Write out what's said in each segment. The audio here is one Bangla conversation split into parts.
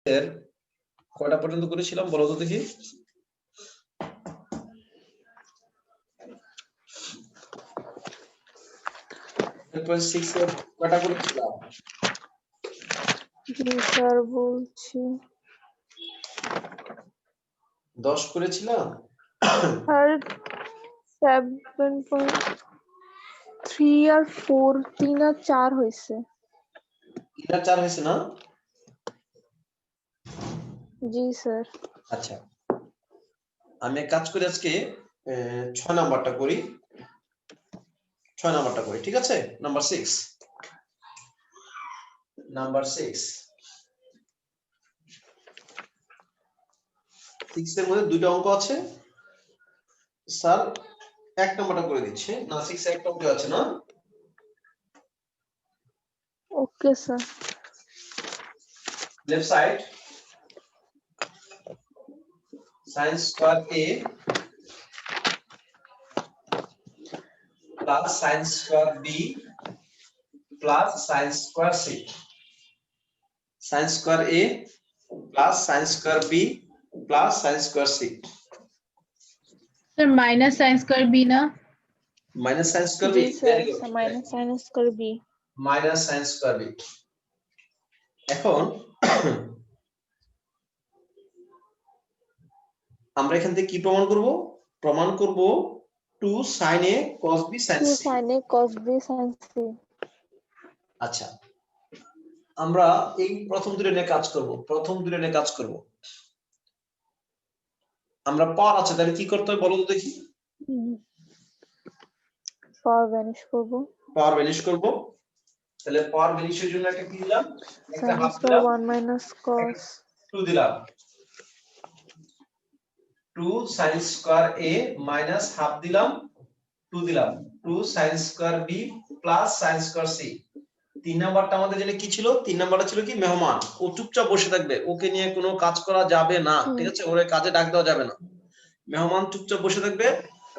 এর কয়টা পর্যন্ত করেছিলাম বলো তো দেখি। এরপর 6 এর কয়টা করেছিলাম? জি স্যার বলছি। 10 করেছিলাম। আর 7.3 আর 4 3 আর 4 হইছে। 3 আর 4 হয়েছে না? জি স্যার। আচ্ছা, আমি এক কাজ করি আজকে 6 নাম্বারটা করি। 6 নাম্বারটা করি, ঠিক আছে? নাম্বার 6 এর মধ্যে দুইটা অঙ্ক আছে স্যার। 1 নাম্বারটা করে দিচ্ছে না, 6 এ একটা অঙ্ক আছে না? Okay sir. Left side sin square a plus sin square b plus sin square c। sin square a plus sin square b plus sin square c। Sir minus sin square b না? মাইনাস sin স্কয়ার b, জি sir, very good. Minus sin square b। Minus sin square b। এখন আমরা এখান থেকে কি প্রমাণ করব? প্রমাণ করব 2 sin a cos b sin 2 c। sin a cos b sin c। আচ্ছা, আমরা এই প্রথম দুটো নিয়ে কাজ করব। আমরা পাওয়ার আছে, তাহলে কি করতে হবে বলো তো দেখি। পাওয়ার ভ্যানিশ করব। পাওয়ার ভ্যানিশ করব। তাহলে পাওয়ার ভ্যানিশের জন্য একটা কি দিলাম? একটা sin হাফ স্কয়ার দিলাম, 1 minus cos 2 দিলাম। 2 sin square a minus half দিলাম, 2 দিলাম। 2 sin square b plus sin square c। 3 নাম্বারটা আমাদের জন্য কি ছিল? 3 নাম্বারটা ছিল কি? মেহমান। ও চুপচাপ বসে থাকবে, ওকে নিয়ে কোনো কাজ করা যাবে না, ঠিক আছে? ওরে কাজে ডাক দেওয়া যাবে না। মেহমান চুপচাপ বসে থাকবে,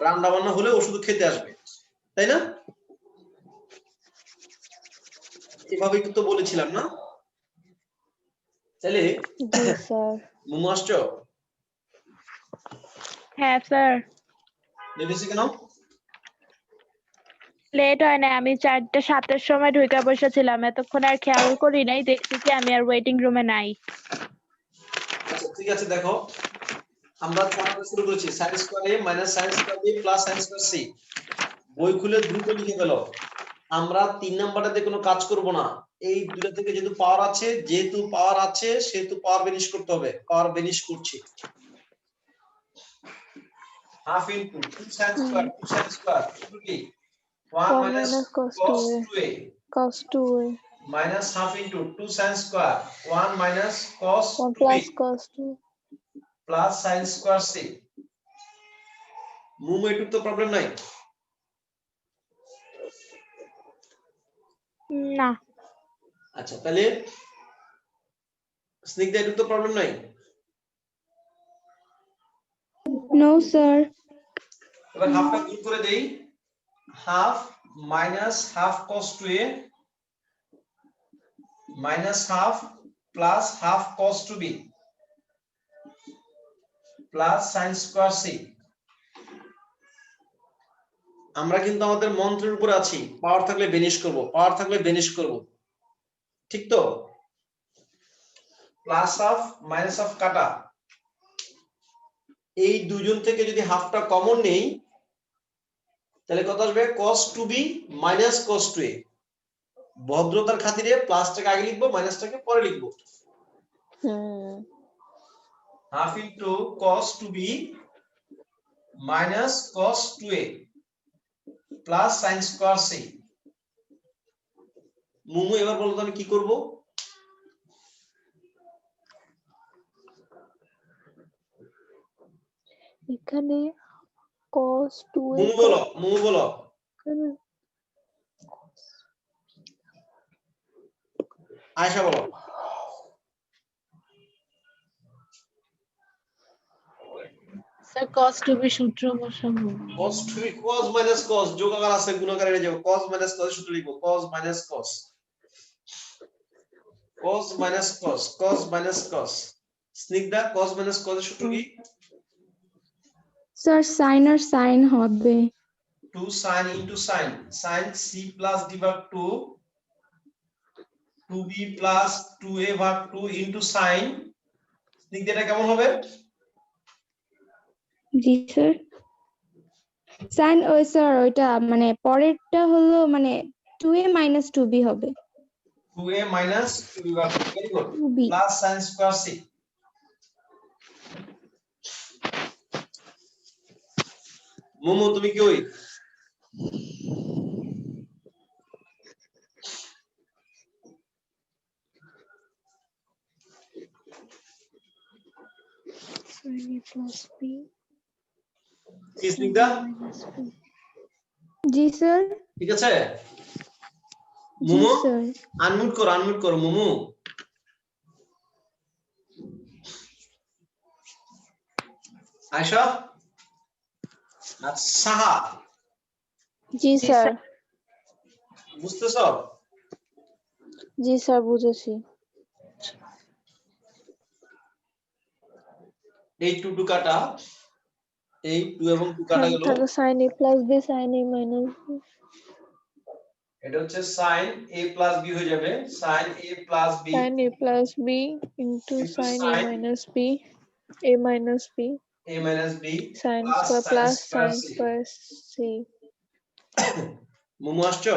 রান্না বান্না হলে ও শুধু খেতে আসবে, তাই না? এভাবে তো বলেছিলাম না? তাহলে জি স্যার। মুমু আসছো? হ্যাঁ স্যার। লেটেছি কেন? লেট হয় না, আমি 4:07 সময় ঢুকে বসেছিলাম, এতক্ষণ আর খেয়াল করি নাই, দেখছি কি আমি আর ওয়েটিং রুমে নাই। আচ্ছা ঠিক আছে, দেখো আমরা 4 শুরু করেছি sin square a minus sin square b plus sin square c। বই খুলে দ্রুত লিখে ফেলো। আমরা 3 নাম্বারটাতে কোনো কাজ করব না। এই দুটো থেকে যেহেতু পাওয়ার আছে সেহেতু পাওয়ার বেনিশ করতে হবে। পাওয়ার বেনিশ করছি। Half into 2 sin square 1 1 minus minus cos cos 2a 2a cos 2a minus half into 2 sin square 1 minus cos 1 2b plus cos 2 plus sin square c। Mumu একটু তো প্রবলেম নাই? না। আচ্ছা তাহলে স্নিগ্ধা একটু তো প্রবলেম নাই? no sir। এবার হাফটা গুণ করে দেই। Half minus half cos 2a minus half plus half cos 2b plus sin square c। আমরা কিন্তু আমাদের মন্ত্রের উপর আছি, পাওয়ার থাকলে বেনিশ করব, ঠিক তো? প্লাস হাফ মাইনাস হাফ কাটা, এই দুজন থেকে যদি হাফটা কমন নেই তাহলে কত আসবে? cos 2b minus cos 2a। ভদ্রতার খাতিরে প্লাসটাকে আগে লিখবো, মাইনাসটাকে পরে লিখবো। Half into cos 2b minus cos 2a plus sin square c। Mumu এবার বলো তো আমি কি করব? এখানে cos 2a মুমু বলো আয়েশা বলো। স্যার cos 2b সূত্র বসাবো। cos 2b cos minus cos যোগাকার আছে, গুণাকারে যাবে, cos minus cos সূত্র লিখবো, cos minus cos cos minus cos Snigdha cos minus cos এর সূত্র কি স্যার সাইন আর সাইন হবে 2 sin into sin sin c plus d ভাগ 2 2b plus 2a ভাগ 2 into sin স্নিগ্ধা এটা কেমন হবে জি স্যার সাইন ওই স্যার ওইটা মানে পরেরটা হলো মানে 2a minus 2b হবে 2a minus 2b ভাগ 2 very good 2b plus sin square c momo তুমি কি ওই sin a plus b কি স্নিগ্ধা minus b জি স্যার ঠিক আছে জি মোমো স্যার আনমিউট করো মোমো আয়শা আচ্ছা জি স্যার বুঝতেছো জি স্যার বুঝেছি এই 2 টু কাটা এই 2 এবং 2 কাটা গেল থাকে sin a plus b sin a minus b এটা হচ্ছে sin a plus b হয়ে যাবে sin a plus b sin a plus b into into sin a sin minus b a minus b sin plus square sin plus square sin c square c momo আসছো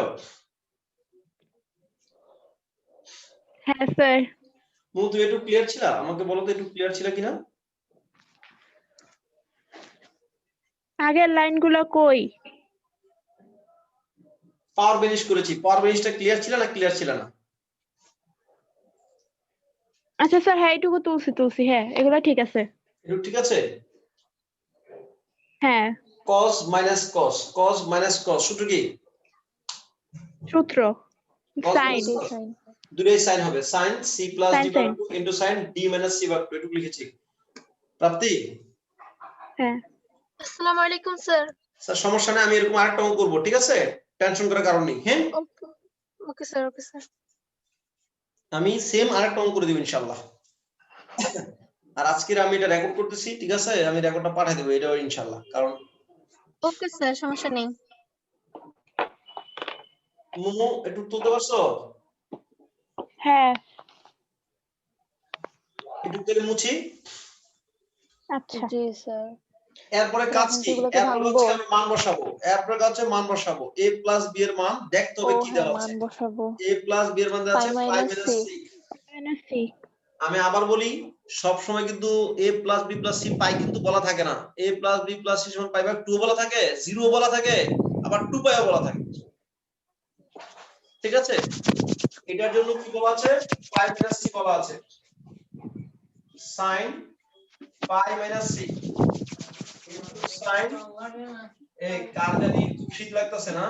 হ্যাঁ স্যার মোমো তুমি একটু ক্লিয়ার ছিল আমাকে বলো তো একটু ক্লিয়ার ছিল কিনা আগের লাইনগুলো কই পাওয়ার বেনিশ করেছি পাওয়ার বেনিশটা ক্লিয়ার ছিল না ক্লিয়ার ছিল না আচ্ছা স্যার হ্যাঁ এইটুকু তুলছি হ্যাঁ এগুলো ঠিক আছে একটু ঠিক আছে হ্যাঁ cos minus cos সূত্র কি সূত্র cos sine minus cos sin দুটোই sin হবে sin c plus Sin, d ভাগ sin. 2 into sin d minus c ভাগ 2 একটু লিখেছি প্রাপ্তি হ্যাঁ আসসালামু আলাইকুম স্যার স্যার সমস্যা নেই আমি এরকম আরেকটা অঙ্ক করব ঠিক আছে টেনশন করার কারণ নেই হ্যাঁ ওকে ওকে স্যার আমি সেম আরেকটা অঙ্ক করে দেব ইনশাআল্লাহ আর আজকের আমি এটা রেকর্ড করতেছি ঠিক আছে আমি রেকর্ডটা পাঠিয়ে দেব এটাও ইনশাআল্লাহ কারণ ওকে স্যার সমস্যা নেই মোমো একটু তুলতে পারছো হ্যাঁ একটু তেলে মুছি আচ্ছা জি স্যার এরপরে কাজ কি এগুলোকে এরপরে ভাঙবো হচ্ছে আমি মান বসাবো এরপরে কাজ হচ্ছে মান বসাবো a + b এর মান দেখতে ও হবে কি হ্যাঁ দেওয়া মান আছে বসাবো a + b এর মান দেওয়া আছে pi 5 minus - c c minus C আমি আবার বলি সব সময় কিন্তু a + b + c পাই কিন্তু বলা থাকে না a + b + c সমান পাই ভাগ 2 বলা থাকে 0 বলা থাকে আবার 2 পাইও বলা থাকে ঠিক আছে এটার জন্য কি বলা আছে 5 - c বলা আছে sin pi - c sin এই কার জানি খুব শীত লাগতেছে না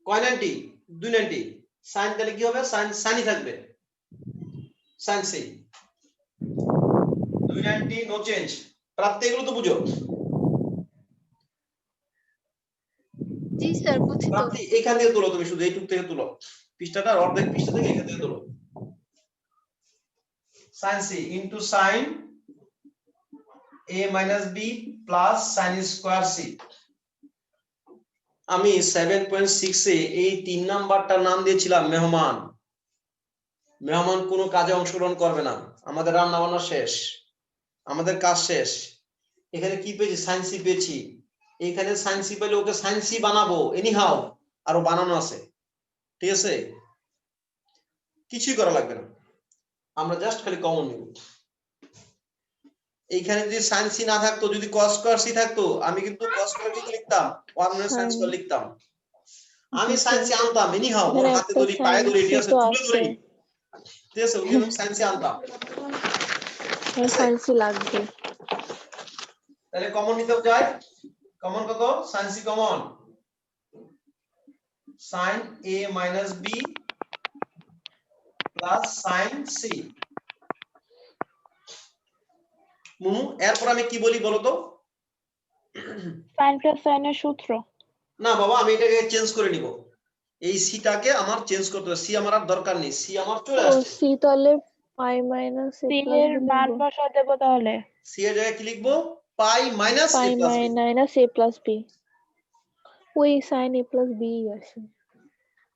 কয় 90 290 sin তাহলে কি হবে sin সাইনই থাকবে sin c 290 নো চেঞ্জ প্রাপ্তি এগুলো তো বুঝো জি স্যার বুঝি তো প্রাপ্তি এখান থেকে তুলো তুমি শুধু এইটুক থেকে তুলো পৃষ্ঠাটার অর্ধেক পৃষ্ঠা থেকে এখান থেকে তুলো sin c into sin a minus b plus sin square c আমি 7.6 এ এই 3 নাম্বারটার নাম দিয়েছিলাম মেহমান মেহমান কোনো কাজে অংশগ্রহণ করবে না আমাদের রান্না বান্না শেষ আমাদের কাজ শেষ এখানে কি পেয়েছি sin c পেয়েছি এখানে sin c পেলে ওকে sin c বানাবো এনিহাউ আরো বানানো আছে ঠিক আছে কিছুই করা লাগবে না আমরা জাস্ট খালি কমন নিব এইখানে যদি sin c না থাকতো যদি cos square c থাকতো আমি কিন্তু cos square কি লিখতাম 1 sin square লিখতাম আমি sin c আনতাম এনিহাউ ওর হাতে ধরি পায়ে ধরি ঠিক আছে তুলে ধরি ঠিক আছে ওকে আমি sin c আনতাম sin c লাগবে তাহলে কমন নিতে যায় কমন কত sin c common sin a minus b plus sin c Mumu এরপর আমি কি বলি বলো তো সাইন প্লাস সাইনের সূত্র না বাবা আমি এটাকে চেঞ্জ করে নিব, এই সিটাকে আমার চেঞ্জ করতে হবে, সি আমার আর দরকার নেই, সি আমার চলে ও আসছে। সি তাহলে পাই মাইনাস এ সি প্লাস এর বি মান লিখবো। বসা দেবো তাহলে। সি এর জায়গায় কি লিখবো? পাই মাইনাস এ পাই প্লাস বি। মাইনাস এ প্লাস বি, ওই সাইন এ প্লাস বি আসে।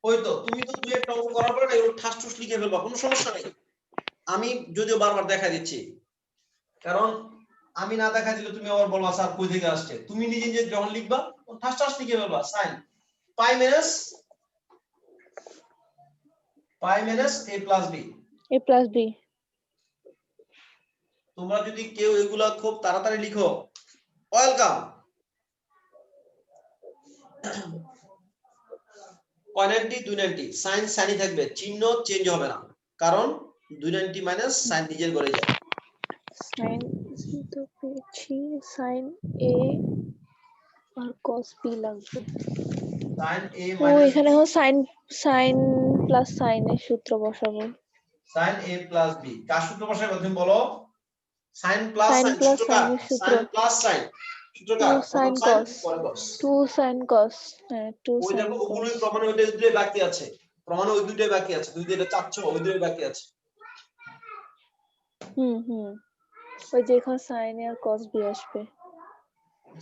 ওই তো তুমি তো দুই একটা অঙ্ক করার পরে না এগুলো ঠাস ঠুস লিখে ফেলবা, কোনো সমস্যা নেই। আমি যদিও বারবার দেখা দিচ্ছি, কারণ আমি না দেখা দিলে তুমি আবার বলবা স্যার কই থেকে আসছে, তুমি নিজে নিজে যখন লিখবা ঠাস ঠাস লিখে ফেলবা। সাইন পাই মাইনাস এ প্লাস বি। এ প্লাস বি। তোমরা যদি কেউ এগুলা খুব তাড়াতাড়ি লিখো, ওয়েলকাম। 190 290 সাইন সাইনই থাকবে, চিহ্ন চেঞ্জ হবে না, কারণ 290 মাইনাস সাইন নিজের ঘরে যায়। সাইন তো পেয়েছি, সাইন এ আর কস বি লাগবে। সাইন এ ও মাইনাস এখানে সাইন সাইন প্লাস সাইনের সূত্র বসাবো। সাইন এ প্লাস বি কার সূত্র বসাবে তুমি বলো? Sine plus sine sine plus সূত্র কার? সাইনের সূত্র সাইন প্লাস সাইন সূত্র কার? 2 সাইন সাইন কস, পরে কস। 2 সাইন কস, হ্যাঁ 2 ওই সাইন দেখো কস। ওগুলোই প্রমাণে ওই দুটোই বাকি আছে, প্রমাণে ওই দুটোই বাকি আছে, তুই যেটা চাচ্ছ ওই দুটোই বাকি আছে। হুম ওই যে এখানে সাইন আর কস বি আসবে।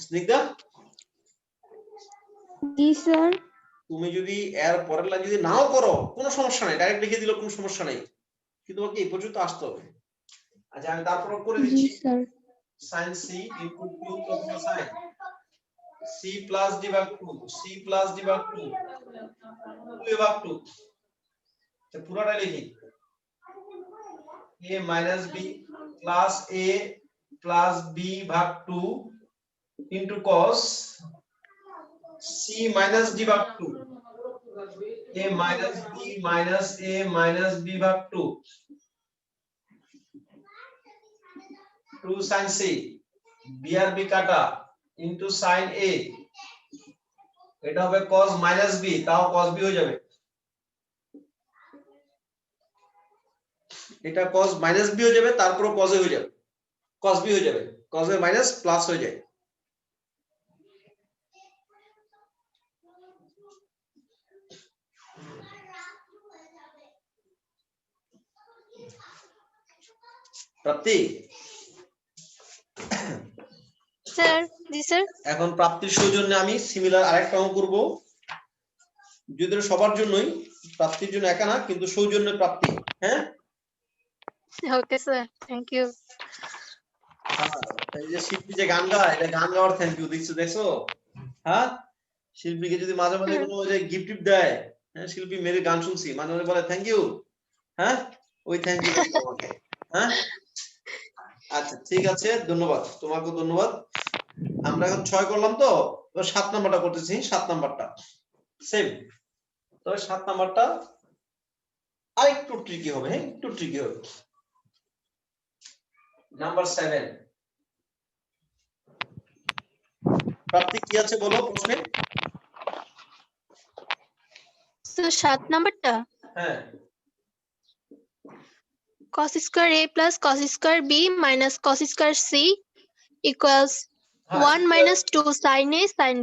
স্নিগ্ধা জি স্যার। তুমি যদি এর পরের লাইন যদি নাও করো কোনো সমস্যা নাই, ডাইরেক্ট লিখে দিলে কোনো সমস্যা নাই, কিন্তু তোমাকে এই পর্যন্ত আসতে হবে। আচ্ছা আমি তারপর করে জি দিচ্ছি। Sir. sin c into 2 cos sin c plus d by 2 c plus d by 2 2 by 2 তো পুরোটা লিখি a minus b plus a plus b ভাগ 2 into cos c minus d ভাগ 2 a minus b minus a minus b ভাগ 2 2 sin c b আর b কাটা into sin a, এটা হবে cos minus b, তাও cos b হয়ে যাবে, এটা cos minus b হয়ে যাবে, তারপর cos a হয়ে যাবে, cos b হয়ে যাবে, cos a minus প্লাস হয়ে যায়। প্রাপ্তি স্যার। জি স্যার। এখন প্রাপ্তির সৌজন্যে আমি সিমিলার আরেকটা অঙ্ক করব, যদিও সবার জন্যই, প্রাপ্তির জন্য একা না, কিন্তু সৌজন্যে প্রাপ্তি। হ্যাঁ ওকে স্যার, থ্যাংক ইউ। এই যে শিল্পী যে গান গায়, এটা গান গাওয়ার থ্যাংক ইউ দেখছো? হ্যাঁ শিল্পীকে যদি মাঝে মাঝে কোনো যে গিফট টিফট দেয়, হ্যাঁ শিল্পী মেরে গান শুনছি মাঝে মাঝে বলে থ্যাংক ইউ, হ্যাঁ ওই থ্যাংক ইউ তোমাকে। হ্যাঁ আচ্ছা ঠিক আছে, ধন্যবাদ তোমাকে, ধন্যবাদ। আমরা এখন 6 করলাম, তো 7 নাম্বারটা করতেছি, 7 নাম্বারটা সেম, তবে 7 নাম্বারটা আরেকটু ট্রিকি হবে, হ্যাঁ একটু ট্রিকি হবে। নাম্বার 7 প্রাপ্তি কি আছে বলো প্রশ্নে? স্যার 7 নাম্বারটা হ্যাঁ cos square a plus cos square b minus cos square c equals 1 minus 2 sin a sin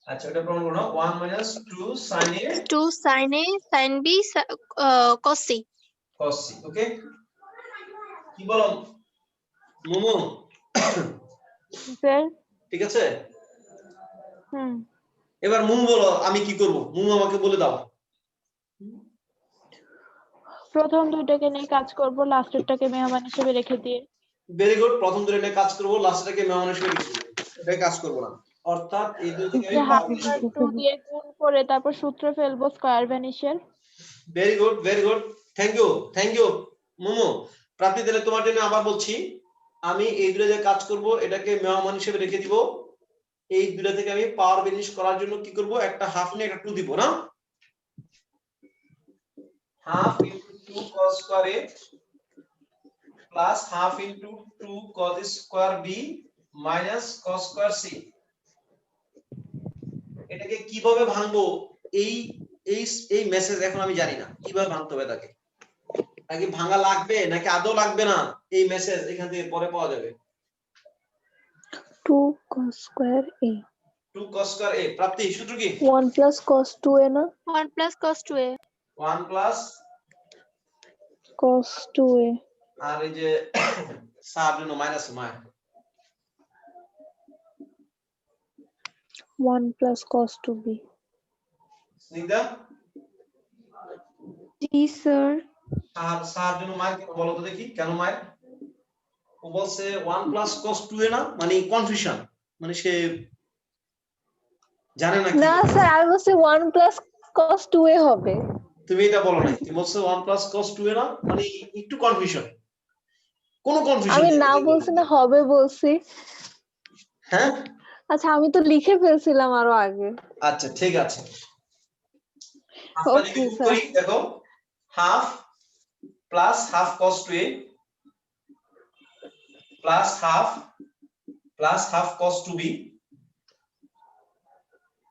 আচ্ছা এটা প্রমাণ করো, 1 - 2 sin a 2 sin a sin b cos c। cos c। ওকে কি বলো মোমো? স্যার ঠিক আছে, হুম এবার মুমু বলো আমি কি করব, মুমু আমাকে বলে দাও। প্রথম দুইটাকে নিয়ে কাজ করব, লাস্টেরটাকে মেহমান হিসেবে রেখে দিয়ে। ভেরি গুড, প্রথম দুটো নিয়ে কাজ করব, লাস্টটাকে মেহমান হিসেবে রেখে দেব, এটাই কাজ করব না, অর্থাৎ এই দুই থেকে আমি পাওয়ার বেশি করব। 2 দিয়ে গুণ করে তারপর সূত্র ফেলবো স্কয়ার ভ্যানিশের। Very good very good, thank you Momo. Prapti দিলে তোমার জন্য আবার বলছি, আমি এই দুটো যে কাজ করব এটাকে মেহমান হিসেবে রেখে দিব, এই দুটো থেকে আমি পাওয়ার বেনিশ করার জন্য কি করব, একটা হাফ নিয়ে একটা 2 দিব না, half into 2 cos square a plus half into 2 cos square b minus cos square c। এটাকে কিভাবে ভাঙবো, এই এই এই মেসেজ এখন আমি জানি না কিভাবে ভাঙতে হবে, তাকে নাকি ভাঙা লাগবে নাকি আদৌ লাগবে না, এই মেসেজ এখান থেকে পরে পাওয়া যাবে। 2 cos square a 2 2 cos square a প্রাপ্তি সূত্র কি 1 plus cos 2a না 1 plus cos 2a 1 plus cos 2a আর এই যে সাব জন্য মাইনাস মাই 1 plus cos 2b Snigdha ji sir sub জন্য মাই বলো তো দেখি কেন মাই ও বলছে 1 প্লাস cos 2a না মানে কনফিউশন মানে সে জানে না কি না স্যার আমি বলছি 1 plus cos 2a হবে তুমি এটা বলো নাই তুমি বলছো 1 প্লাস cos 2a না মানে একটু কনফিউশন কোন কনফিউশন আমি না বলছি না হবে বলছি হ্যাঁ আচ্ছা আমি তো লিখে ফেলছিলাম আরো আগে আচ্ছা ঠিক আছে আমরা যদি Okay, গুণ sir. করি দেখো half plus half cos 2a plus half cos 2b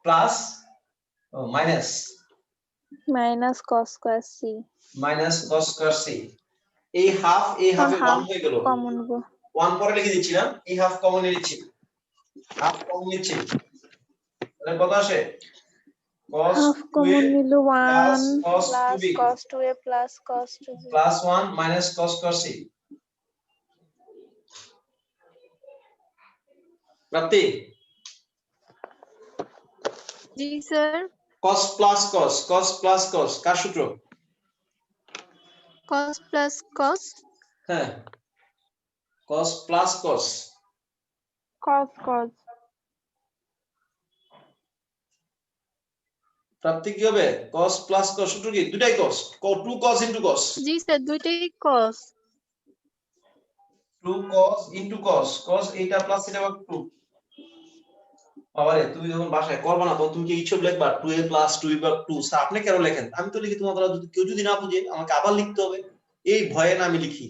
plus minus minus cos square c minus cos square c এই হাফ half 1 হয়ে গেল কমন গো 1 পরে লিখে দিচ্ছি না এই হাফ কমন নিচ্ছি হাফ কমন নিচ্ছি তাহলে কত আসে cos half 2a common নিলো 1 cos plus 2b cos 2a plus cos 2b plus 1 minus cos square c প্রাপ্তি জি স্যার cos plus cos কার সূত্র cos plus cos হ্যাঁ cos plus cos cos প্রাপ্তি কি হবে cos plus cos সূত্র কি দুটাই cos 2 cos into cos জি স্যার দুইটাই cos 2 cos into cos cos এইটা প্লাস এটা 2 বাবারে তুমি যখন বাসায় করবে না তখন তুমি কি হিসাব লিখবা 2a plus 2b 2 স্যার আপনি কেন লেখেন আমি তো লিখি তোমাদের যদি কেউ যদি না বুঝে আমাকে আবার লিখতে হবে এই ভয়ে না আমি লিখি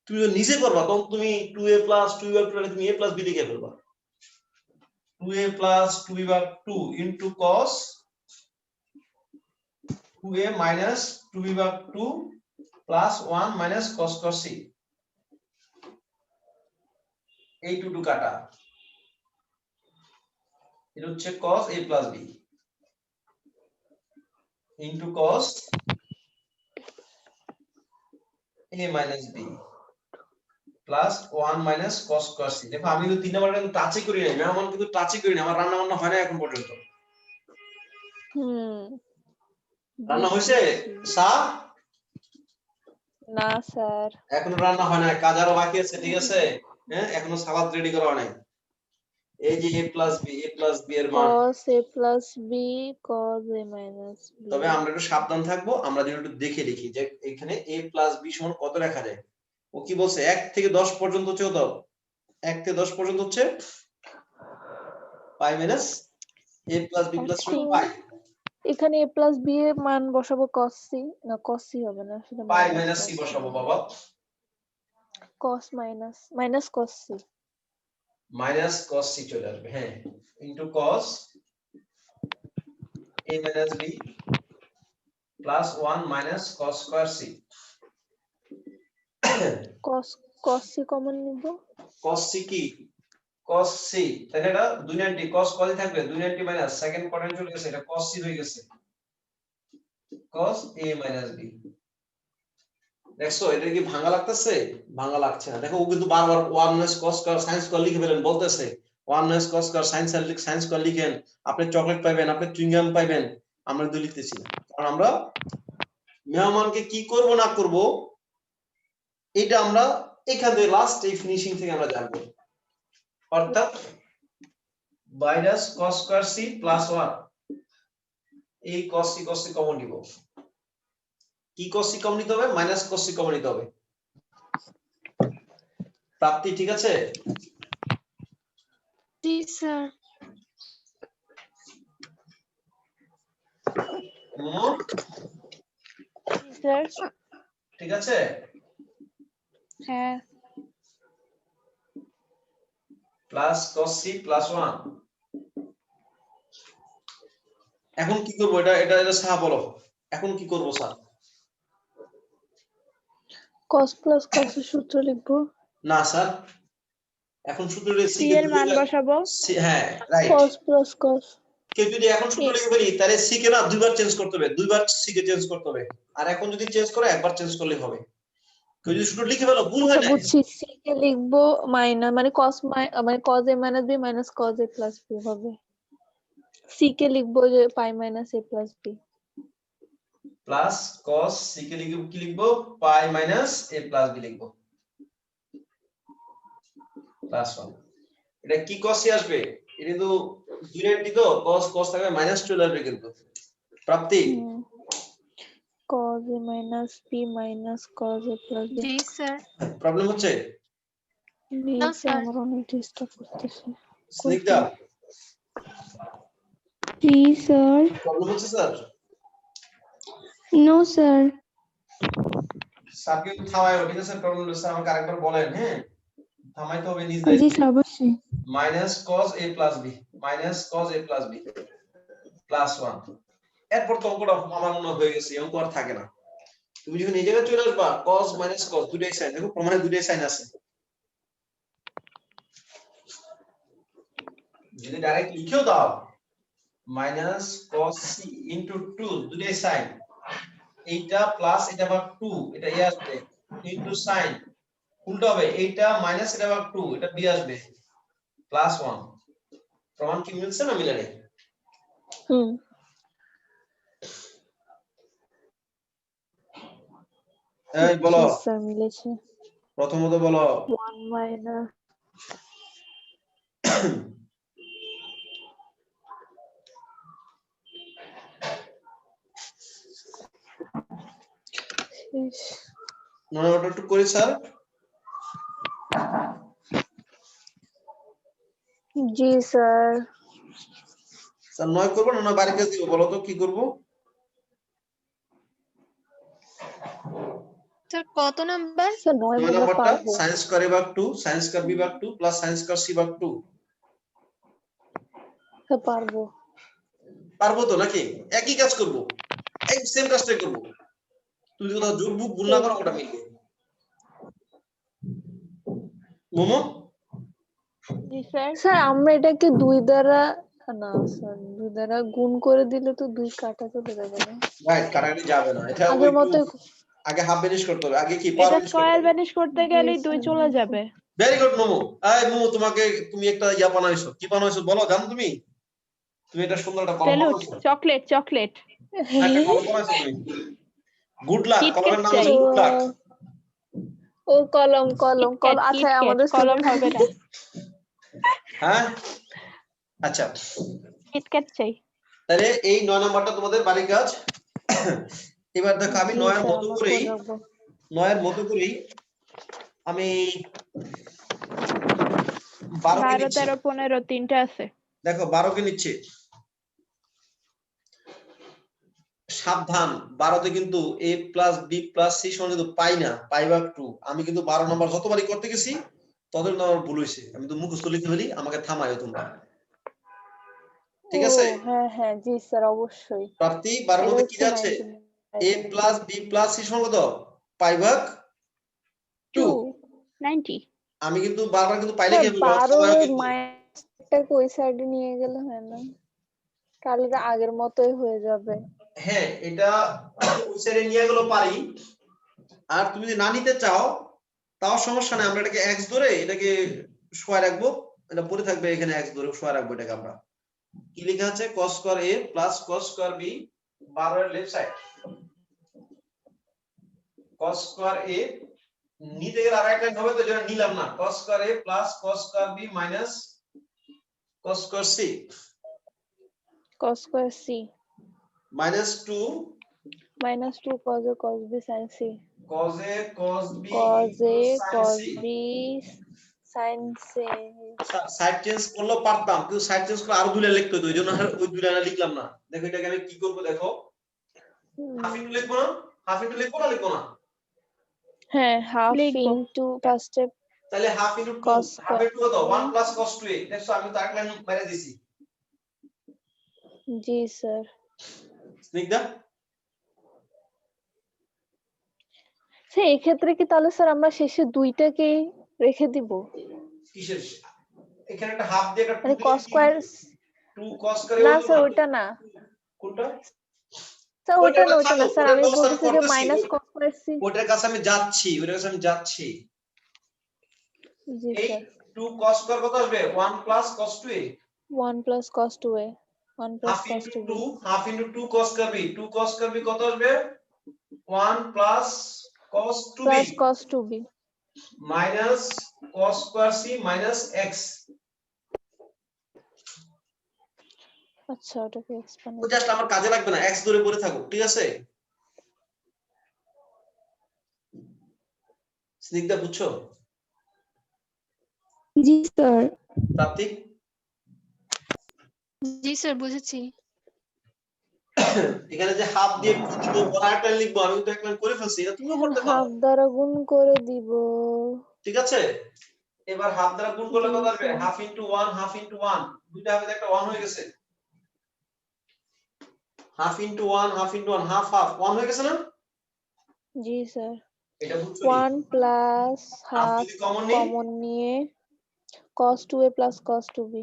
তুমি যদি নিজে করবা তখন তুমি 2a plus 2b 2 তুমি a plus b লিখে ফেলবা 2a plus 2b 2 into cos 2a minus 2b 2 plus 1 minus cos square c এই 2 কাটা এটা হচ্ছে cos a plus b into cos a minus b plus 1 minus cos square c দেখো আমি কিন্তু 3 নাম্বারটা কিন্তু টাচই করি নাই মেহমান কিন্তু টাচই করি না আমার রান্না বান্না হয় না এখন পর্যন্ত রান্না হয়েছে সা না স্যার এখনো রান্না হয় না কাজ আরো বাকি আছে ঠিক আছে হ্যাঁ এখনো সালাদ রেডি করা হয় নাই এই যে a plus b এর মান cos a plus b cos a minus b তবে আমরা একটু সাবধান থাকবো আমরা যেন একটু দেখে লিখি যে এখানে a plus b সমান কত লেখা যায় ও কি বলছে 1 থেকে 10 পর্যন্ত হচ্ছে কত 1 থেকে 10 পর্যন্ত হচ্ছে pi minus a plus b plus pi এখানে a plus b এর মান বসাবো cos c না cos c হবে না সেটা pi minus c বসাবো বাবা cos minus cos c minus cos c চলে আসবে হ্যাঁ into cos a minus b plus 1 minus cos square c cos c common নিব cos c কি cos c তাহলে এটা 290 cos cos থাকবে 290 মাইনাস সেকেন্ড কোয়াড্রেন্ট চলে গেছে এটা cos c হয়ে গেছে cos a minus b দেখছো এটা কি ভাঙা লাগতেছে ভাঙা লাগছে না দেখো ও কিন্তু বারবার 1 minus cos square sin square লিখে ফেলেন বলতেছে 1 minus cos square sin square লিখেন আপনি চকলেট পাবেন আপনি চুইংগাম পাবেন আমরা তো লিখতেছি না কারণ আমরা মেহমানকে কি করব না করব এটা আমরা এখান থেকে লাস্ট এই ফিনিশিং থেকে আমরা জানবো অর্থাৎ minus cos square c plus 1 এই cos c কমন নিব কি cos c কমন নিতে হবে মাইনাস cos c কমন নিতে হবে প্রাপ্তি ঠিক আছে জি স্যার স্যার ঠিক আছে হ্যাঁ প্লাস cos c plus 1 এখন কি করব এটা সাহা বলো এখন কি করব স্যার cos plus cos এর সূত্র লিখবো না স্যার এখন সূত্রটা সি এর মান বসাবো। হ্যাঁ রাইট। cos plus cos কেউ যদি এখন সূত্র লিখে ফেলি তাহলে সি কে না দুইবার চেঞ্জ করতে হবে, দুইবার সি কে চেঞ্জ করতে হবে। আর এখন যদি চেঞ্জ করে একবার চেঞ্জ করলে হবে। কেউ যদি সূত্র লিখে ফেলো ভুল হয় আচ্ছা না। বুঝছি c কে লিখবো মাইনাস মানে cos মানে cos a minus b minus cos a plus b হবে c কে লিখবো যে pi minus a plus b plus cos C কে লিখব কি লিখবো pi minus a plus b লিখবো প্লাস 1। এটা কি cos সি আসবে? এটা কিন্তু ডিরেক্টলি তো cos cos থাকবে মাইনাস চলে আসবে কিন্তু। Prapti cos a minus b minus cos a plus b জি স্যার। প্রবলেম হচ্ছে? না নিচে স্যার। আমার অনেক ডিস্টার্ব করতেছে স্নিগ্ধা জি স্যার। প্রবলেম হচ্ছে স্যার? No sir. স্যারকে থামায় ঠিক আছে প্রবলেম স্যার আমাকে আরেকবার বলেন। হ্যাঁ থামাইতে হবে নিজ জি দায়িত্বে। স্যার অবশ্যই। Minus cos a plus b minus cos a plus b plus 1। এরপর তো অঙ্কটা আমার মনে হয়ে গেছে, অঙ্ক আর থাকে না। তুমি যখন এই জায়গায় চলে আসবা cos মাইনাস cos দুটাই সাইন, দেখো প্রমাণে দুটাই সাইন আছে। যদি ডাইরেক্ট লিখেও দাও মাইনাস cos c ইনটু 2 দুটাই সাইন, এইটা প্লাস এটা ভাগ 2 এটা এ আসবে ইনটু সাইন, উল্টো হবে এইটা মাইনাস এটা ভাগ 2 এটা বি আসবে প্লাস 1। প্রমাণ কি মিলছে না মিলে নেই? হুম এই বলো স্যার মিলেছে প্রথমত বলো 1 minus নম্বরটা একটু করি স্যার। জি স্যার স্যার 9 করব না 9 বাড়ি কাজ দিব বলো তো কি করব? স্যার কত নাম্বার? স্যার 9 9 আমরা নাম্বারটা পারবো sin স্কয়ার a ভাগ 2 sin স্কয়ার b ভাগ 2 প্লাস sin স্কয়ার c ভাগ 2। স্যার পারবো পারবো তো নাকি? একই কাজ করব, এই সেম কাজটাই করব। তুমি যদি কোথাও যোগ বুক ভুল না করো ওটা মিলবে। মোমো জি স্যার। স্যার আমরা এটাকে 2 দ্বারা না স্যার 2 দ্বারা গুণ করে দিলে তো 2 কাটা চলে যাবে না রাইট কাটাকাটি যাবে না, এটা আগের ওই মতো আগে হাফ বেনিশ করতে হবে, আগে কি পাওয়ার এটা বেনিশ করতে স্কয়ার হবে। ভ্যানিশ করতে গেলেই 2 চলে যাবে। Very good momo. এই মোমো তুমি একটা ইয়া বানাইছো, কি বানাইছো বলো জানো তুমি? তুমি এটা সুন্দর একটা কলম ফেলুট বানাইছো। চকলেট চকলেট একটা কলম বানাইছো তুমি। গুড লাক, কিটক্যাট কলমের নাম চাই। হচ্ছে গুড লাক। ও কলম কলম কিটক্যাট কলম আচ্ছা কিটক্যাট আমাদের কলম হবে না। হ্যাঁ আচ্ছা কিটক্যাট চাই। তাহলে এই 9 নাম্বারটা তোমাদের বাড়ির কাজ। এবার দেখো আমি জি 9 এর স্যার মতো আমরা করেই করে রাখবো 9 এর মতো করেই আমি 12 কে 12 নিচ্ছি। 13 15 তিনটা আছে। দেখো 12 কে নিচ্ছি। সাবধান 12 তে কিন্তু a plus b plus c সমান কিন্তু পাই না, পাই ভাগ 2। আমি কিন্তু 12 নাম্বার যতবারই করতে গেছি ততই আমার ভুল হইছে। আমি তো মুখস্থ লিখে ফেলি, আমাকে থামায়ো তোমরা। ঠিক আছে? ও হ্যাঁ হ্যাঁ জি স্যার অবশ্যই প্রাপ্তি 12 এর এটা মধ্যে কি হচ্ছে যাচ্ছে? 90 a plus b plus c সমান কত? পাই ভাগ 2। 90 আমি কিন্তু বারবার কিন্তু পাইলে স্যার কি 12 হবে এর মাইনাসটাকে ওই সাইডে নিয়ে গেলে হয় না তাহলে তো আগের মতোই হয়ে যাবে হ্যাঁ এটা ওই সাইডে নিয়ে গেলে পারি। আর তুমি যদি না নিতে চাও তাও সমস্যা নেই, আমরা এটাকে x ধরে এটাকে শোয়া রাখবো, এটা পড়ে থাকবে এখানে x ধরে শোয়া রাখবো এটাকে। আমরা কি লেখা আছে cos square a plus cos square b 12 এর left side. cos square a নিতে গেলে আরেকটা লাইন হবে তো যেটা নিলাম না, cos square a plus cos square b minus cos square c cos square c minus 2 minus 2 cos a cos b sin c cos a cos b cos a sin cos c। b sin c side change করলে পারতাম, কিন্তু সাইড চেঞ্জ করে আরো দুই লাইন লিখতে হতো, এইজন্য আর ওই দুই লাইন লিখলাম না। দেখো এটাকে আমি কি করব, দেখো হাফ ইনটু লিখবো না, হাফ ইনটু লিখবো না লিখবো না? হ্যাঁ half লিখবো। into first step তাহলে হাফ ইনটু 2, cos হাফ এর 2 কত? 1 square প্লাস cos 2a। দেখো আমি তো আরেক লাইন মেরে দিছি। জি স্যার স্নিগ্ধা স্যার এই ক্ষেত্রে কি তাহলে স্যার আমরা শেষে দুইটাকে রেখে দিব কিসের এখানে একটা হাফ দিয়ে একটা মানে 2 cos স্কয়ার 2 cos করে না হলো স্যার ওটা না কোনটা স্যার ওইটার ওটা না কথা স্যার ওটার আমি ব্যবস্থা বলতেছি যে করতেছি মাইনাস cos স্কয়ার c ওটার কাছে আমি যাচ্ছি জি এই স্যার 2 cos স্কয়ার কত আসবে 1 plus cos 2a 1 plus cos 2a 1 plus half cos into 2b 2 half into 2 cos कर भी 2 cos कर भी কত আসবে 1 plus cos 2b plus cos 2b minus cos square c minus x আচ্ছা ওটাকে এক্সপ্যান্ড তো জাস্ট আমার কাজে লাগবে না x ধরে পড়ে থাকো ঠিক আছে স্নিগ্ধা বুঝছো জি স্যার। তাত্ত্বিক জি স্যার বুঝেছি। এখানে যে হাফ দিয়ে দিব ওরা একটা লিখবো আমি তো একটা করে ফেলছি এটা তুমিও করতে পারো হাফ দ্বারা গুণ করে দিব ঠিক আছে এবার হাফ দ্বারা গুণ করলে জি, কত আসবে sir. Half into 1 half into 1 দুইটা হাফে একটা 1 হয়ে গেছে half into 1 half into 1 half half 1 হয়ে গেছে না জি স্যার এটা বুঝছো 1 প্লাস হাফ হাফ যদি কমন নেই কমন নিয়ে cos 2a plus cos 2b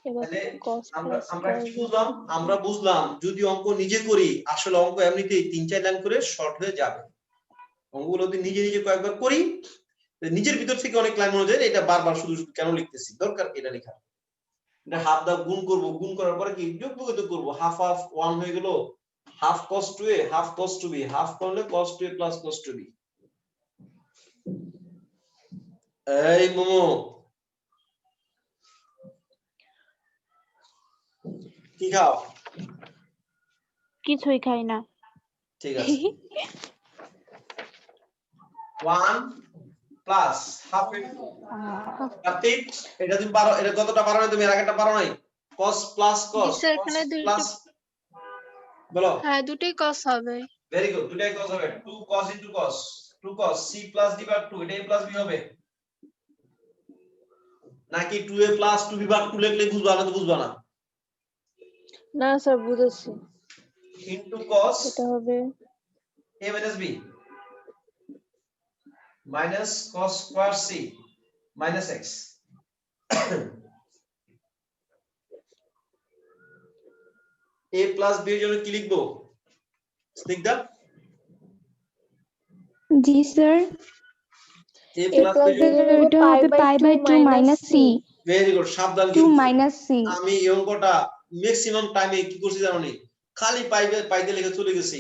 এবার তাহলে cos plus আমরা কি cos বুঝলাম আমরা বুঝলাম যদি অঙ্ক নিজে করি আসলে অঙ্ক এমনিতেই 3-4 লাইন করে শর্ট হয়ে যাবে অঙ্কগুলো যদি নিজে নিজে কয়েকবার করি নিজের ভিতর থেকে অনেক লাইন মনে যায় এটা বারবার শুধু শুধু কেন লিখতেছি দরকার কি এটা লেখা এটা হাফ দা গুণ করব গুণ করার পরে কি যোগ বিয়োগ করব হাফ হাফ 1 হয়ে গেল half cos 2a half cos 2b half করলে cos 2a plus cos 2b এই মোমো কি খাও কিছুই খাই না। ঠিক আছে 1 প্লাস হাফ কার্তিক এটা তুমি পারো এটা কতটা পারো না তুমি এর আগেটা পারো নাই cos plus cos স্যার এখানে plus বলো হ্যাঁ দুটোই cos হবে। ভেরি গুড দুটাই cos হবে 2 cos into cos 2 cos c plus d ভাগ 2 এটা a plus b হবে নাকি 2a plus 2b ভাগ 2 লিখলে বুঝবা না তো বুঝবা না না স্যার বুঝেছি into cos এটা হবে a minus b minus cos square c minus x a plus b এর জন্য কি লিখবো Snigdha ji sir. a a plus plus b b এর জন্য এটা হবে pi by 2 minus c very good সাবধান 2 কিন্তু মাইনাস c আমি এই অঙ্কটা ম্যাক্সিমাম টাইমে কি করছি জানো নি খালি পাইতে লিখে চলে গেছি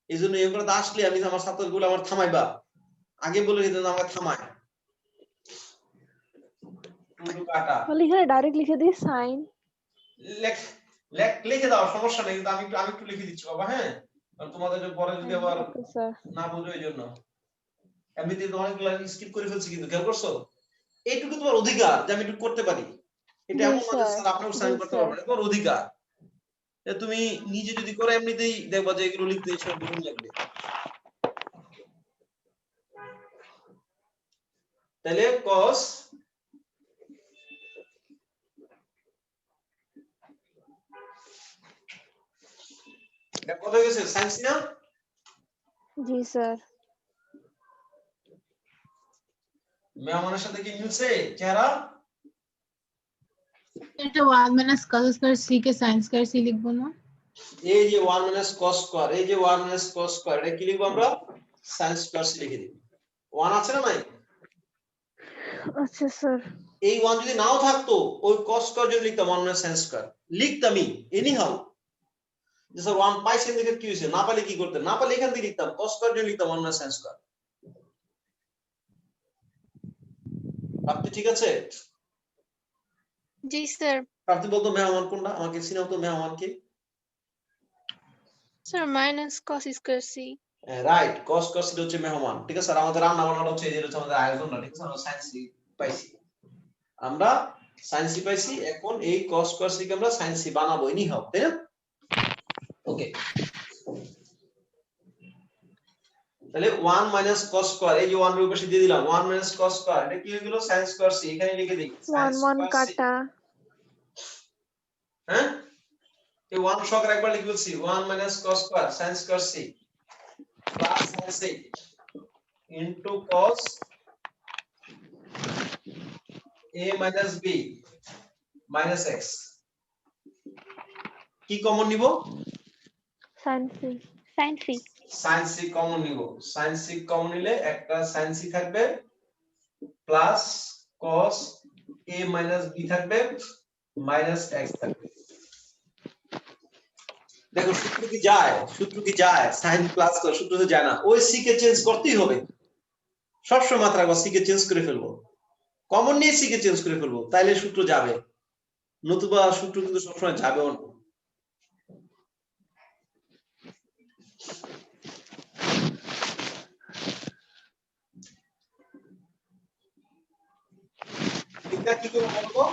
এইজন্য এই অঙ্কটা আসলে আমি আমার ছাত্রগুলো আমার থামাইবা আগে বলে দিতেন আমাকে থামায় টুটু কাটা তাহলে এখানে ডাইরেক্ট লিখে দিই sin লিখে দাও সমস্যা নেই কিন্তু আমি একটু লিখে দিচ্ছি বাবা হ্যাঁ কারণ তোমাদের পরে যদি আবার ওকে স্যার না বুঝো এই জন্য এমনিতে তো অনেকগুলো স্কিপ করে ফেলছি কিন্তু খেয়াল করছো এইটুকু তোমার অধিকার যে আমি একটু করতে পারি এটা জি এমন না যে স্যার, স্যার আপনাও সাইন জি করতে স্যার। পারবেন এটা তোমার অধিকার তুমি নিজে যদি করো এমনিতেই দেখবা যে এগুলো লিখতে সব বুঝুন লাগবে তাহলে cos এটা কত হয়ে গেছে sin না জি স্যার মেহমানের সাথে কি মিলছে চেহারা এটা 1 minus cos square c কে sin square c লিখবো না এই যে 1 minus cos square এই যে 1 minus cos square এটা কি লিখবো আমরা sin square c লিখে দিব 1 আছে না নাই আচ্ছা স্যার এই 1 যদি নাও থাকতো ওই cos square যদি লিখতাম 1 minus sin square লিখতামই এনি হাউ যে স্যার 1 পাইছেন দেখে কি হইছে না পারলে কি করতে না পারলে এখান থেকে লিখতাম cos square যদি লিখতাম 1 minus sin square আপনি ঠিক আছে জি স্যার। আপনি বলতো মেহমান কোনটা আমাকে চিনাও তো মেহমান কি sir minus cos square c। Right cos cos এটা হচ্ছে মেহমান ঠিক আছে আর আমাদের রান্না বান্নাটা হচ্ছে এই যে হচ্ছে আমাদের আয়োজনটা ঠিক আছে আমরা সায়েন্স পাইছি আমরা সায়েন্স পাইছি এখন এই cos cos কে আমরা সায়েন্স বানাবো এনি হাউ তাই না ওকে তাহলে 1 minus cos square এই যে 1 এর উপরে দিয়ে দিলাম 1 minus cos square এটা কি হয়ে গেল sin square c এখানে লিখে দিই sin 1 square 1 c কাটা হ্যাঁ এই 1 শখের একবার লিখে বলছি 1 minus cos square sin square c plus sin c into cos a minus b minus x কি কমন নিব sin c sin c sin c common নিব sin c কমন নিলে একটা sin c থাকবে plus cos a minus b থাকবে minus x থাকবে দেখো সূত্র কি যায় sin প্লাস cos সূত্র তো যায় না ওই c কে চেঞ্জ করতেই হবে সব সময় মাত্রা c কে চেঞ্জ করে ফেলবো কমন নিয়ে c কে চেঞ্জ করে ফেলবো তাইলে সূত্র যাবে নতুবা সূত্র কিন্তু সব সময় যাবেও না এটা কি করে বলবো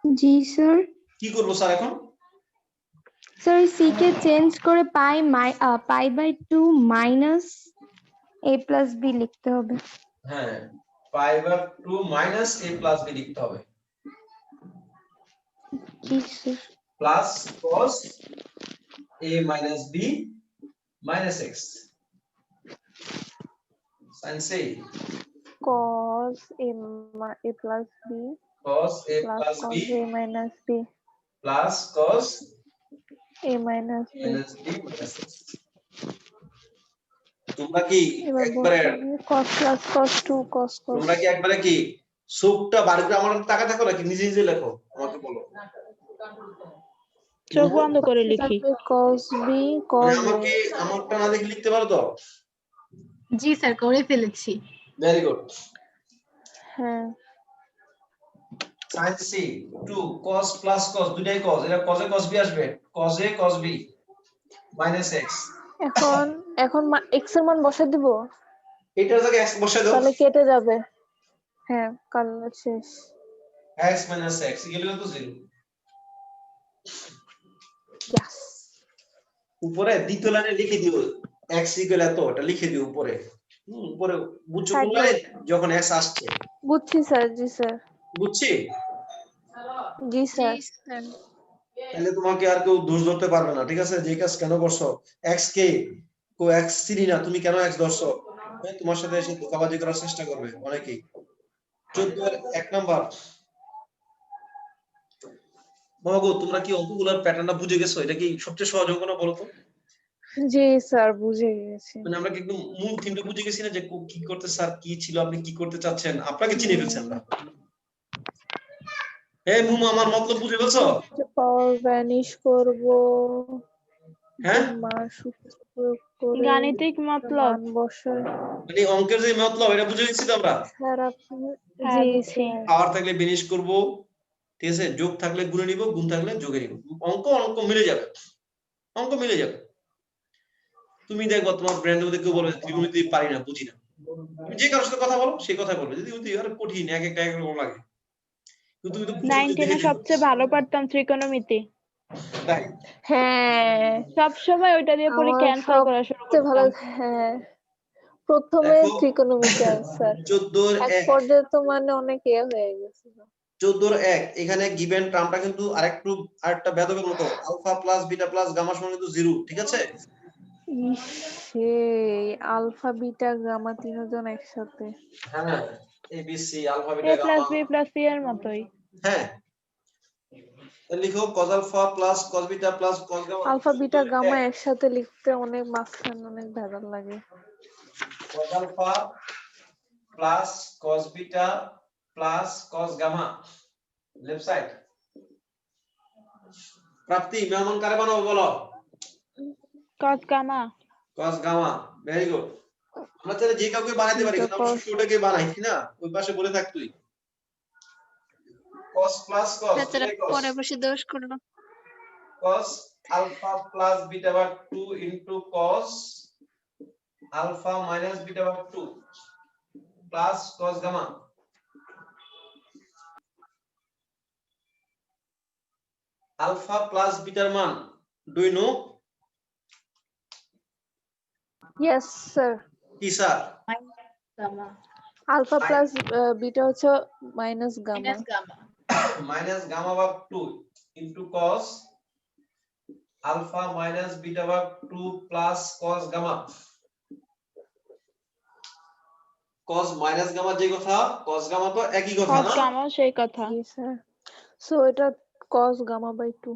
জি স্যার কি করব স্যার এখন স্যার সি কে চেঞ্জ করে pi by 2 minus a plus b লিখতে হবে হ্যাঁ pi by 2 minus a plus b লিখতে হবে জি sir plus cos a minus b minus x sin c cos a plus b cos a plus plus cos b a minus b plus cos a minus b minus b minus x তোমরা কি এবার একবারে cos plus cos 2 cos cos তোমরা কি একবারে কি সুপটা বাড়ি করে আমার টাকা থাকো নাকি নিজে নিজে লেখো আমাকে বলো চোখ বন্ধ করে লিখি cos b cos a আমাকে আমারটা না দেখে লিখতে পারো তো জি স্যার করে ফেলেছি ভেরি গুড হ্যাঁ sin c 2 cos plus cos দুটাই cos এটা cos a cos b আসবে cos a cos b minus x এখন x এর মান বসাই দিব এটার জায়গায় x বসাই দাও তাহলে কেটে যাবে হ্যাঁ কাল শেষ x minus x গেলে তো 0 yes উপরে দ্বিতীয় লাইনে লিখে দিও x ইকুয়াল এত এটা লিখে দিও উপরে উপরে বুঝছো কোন লাইনে যখন x আসছে বুঝছি স্যার জি স্যার বুঝছি জি স্যার তাহলে তোমাকে আর কেউ দোষ ধরতে পারবে না ঠিক আছে যে কাজ কেন করছো x কে কো x চিনি না তুমি কেন x ধরছো তোমার সাথে এসে ধোঁকাবাজি করার চেষ্টা করবে অনেকেই 14 এর 1 নাম্বার বাবু তোমরা কি অঙ্কগুলোর প্যাটার্নটা বুঝে গেছো এটা কি সবচেয়ে সহজ অঙ্ক না বলো তো জি স্যার বুঝে গেছি মানে আমরা কি একদম মূল থিমটা বুঝে গেছি না যে কি করতে স্যার কি ছিল আপনি কি করতে চাচ্ছেন আপনাকে চিনে ফেলছেন না এই মুমা আমার মতলব বুঝে ফেলছো পাওয়ার ভ্যানিশ করব হ্যাঁ মার সূত্র প্রয়োগ করে গাণিতিক মতলব মান বসাই মানে অঙ্কের যে মতলব এটা বুঝে গেছি তো আমরা স্যার আপনি হ্যাঁ, জি বুঝছি। স্যার পাওয়ার থাকলে বিনিশ করব ঠিক আছে যোগ থাকলে গুণে নিব গুণ থাকলে যোগে নিব অঙ্ক মিলে যাবে অঙ্ক মিলে যাবে তুমি দেখবা তোমার ব্র্যান্ডের মধ্যে কেউ বলবে ত্রিকোণমিতি পারি না বুঝি না তুমি যে কারোর সাথে কথা বলো সেই কথা বলবে যদি তুমি আর কঠিন এক একটা এক রকম লাগে কিন্তু তুমি তো বুঝে 9 10 এ সবচেয়ে ভালো পারতাম ত্রিকোণমিতি তাই হ্যাঁ সব সময় ওইটা দিয়ে পরীক্ষা আমার অ্যানসার করা শুরু সবচেয়ে ভালো করতাম হ্যাঁ প্রথমে দেখো, ত্রিকোণমিতি आंसर 14 এর এক 1 পর্যায়ে তো মানে অনেক হয়ে গেছে 14 এর 1 এখানে গিভেন টার্মটা কিন্তু আরেকটা বেদবের মতো alpha plus beta plus gamma সমান কিন্তু 0 ঠিক আছে সেই আলফা বিটা গামা তিনজন একসাথে হ্যাঁ ABC alpha a beta plus gamma b plus c এর মতোই হ্যাঁ লিখো cos alpha plus cos beta plus cos gamma alpha beta gamma একসাথে লিখতে অনেক মাঝখানে অনেক ভেজাল লাগে cos alpha plus cos beta plus cos gamma left side Prapti মেহমান কারে বানাবো বলো cos gamma cos gamma very good আমরা তাহলে যে কাউকে বানাইতে পারি কিন্তু আমরা ওটাকে বানাই ঠিক না ওই পাশে বলে থাক তুই cos প্লাস cos বেচারা পরে বসে দোষ করলো cos alpha plus beta by 2 into cos alpha minus beta by 2 plus cos gamma alpha plus beta মান do you know yes sir কি sir gamma alpha plus beta হচ্ছে minus gamma gamma minus gamma by 2 into cos alpha minus beta ভাগ 2 plus cos gamma. cos minus gamma যে কথা, cos গামা তো একই কথা cos না? গামা সেই কথা। জি স্যার। সো এটা cos gamma by 2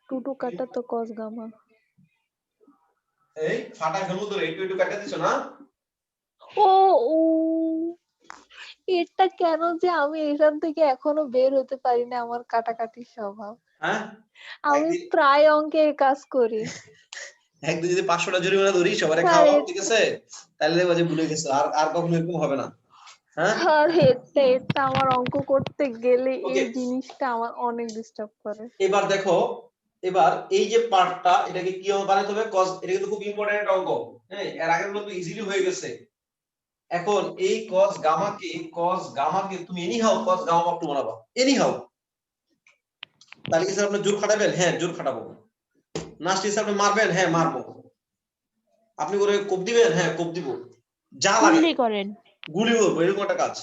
2 কাটা তো cos gamma। এই ফাটা গেলু তো একটু কাটা দিছো না? ও ও এটা কেন যে আমি এখান থেকে এখনো বের হতে পারি না, আমার কাটাকাটির স্বভাব। হ্যাঁ, আমি একদিন প্রায় অঙ্কের কাজ করি। একদিন যদি 500টা জরিমানা ধরি সবারে স্যার খাওয়াও, ঠিক আছে? তাহলে দেখবা যে ভুলে গেছো, আর কখনো এরকম হবে না। হ্যাঁ, স্যার এটা আমার অঙ্ক করতে গেলে এই ওকে। জিনিসটা আমার অনেক ডিস্টার্ব করে। এবার দেখো, এবার এই যে পার্টটা এটাকে কি বানাতে হবে? cos, এটা কিন্তু খুব ইম্পর্টেন্ট একটা অঙ্ক। হ্যাঁ, এর আগের গুলো তো ইজিলি হয়ে গেছে। এখন এই cos গামাকে তুমি এনিহাউ cos গামা ভাগ 2 বানাবা, এনিহাউ। তাহলে কি স্যার আপনি জোর খাটাবেন? হ্যাঁ, জোর খাটাবো। নাস্টি স্যার আপনি মারবেন? হ্যাঁ, মারবো। আপনি করে কোপ দিবেন? হ্যাঁ, কোপ দিব। যা লাগে গুল্লি করেন। গুলি করবো, এরকম একটা কাজ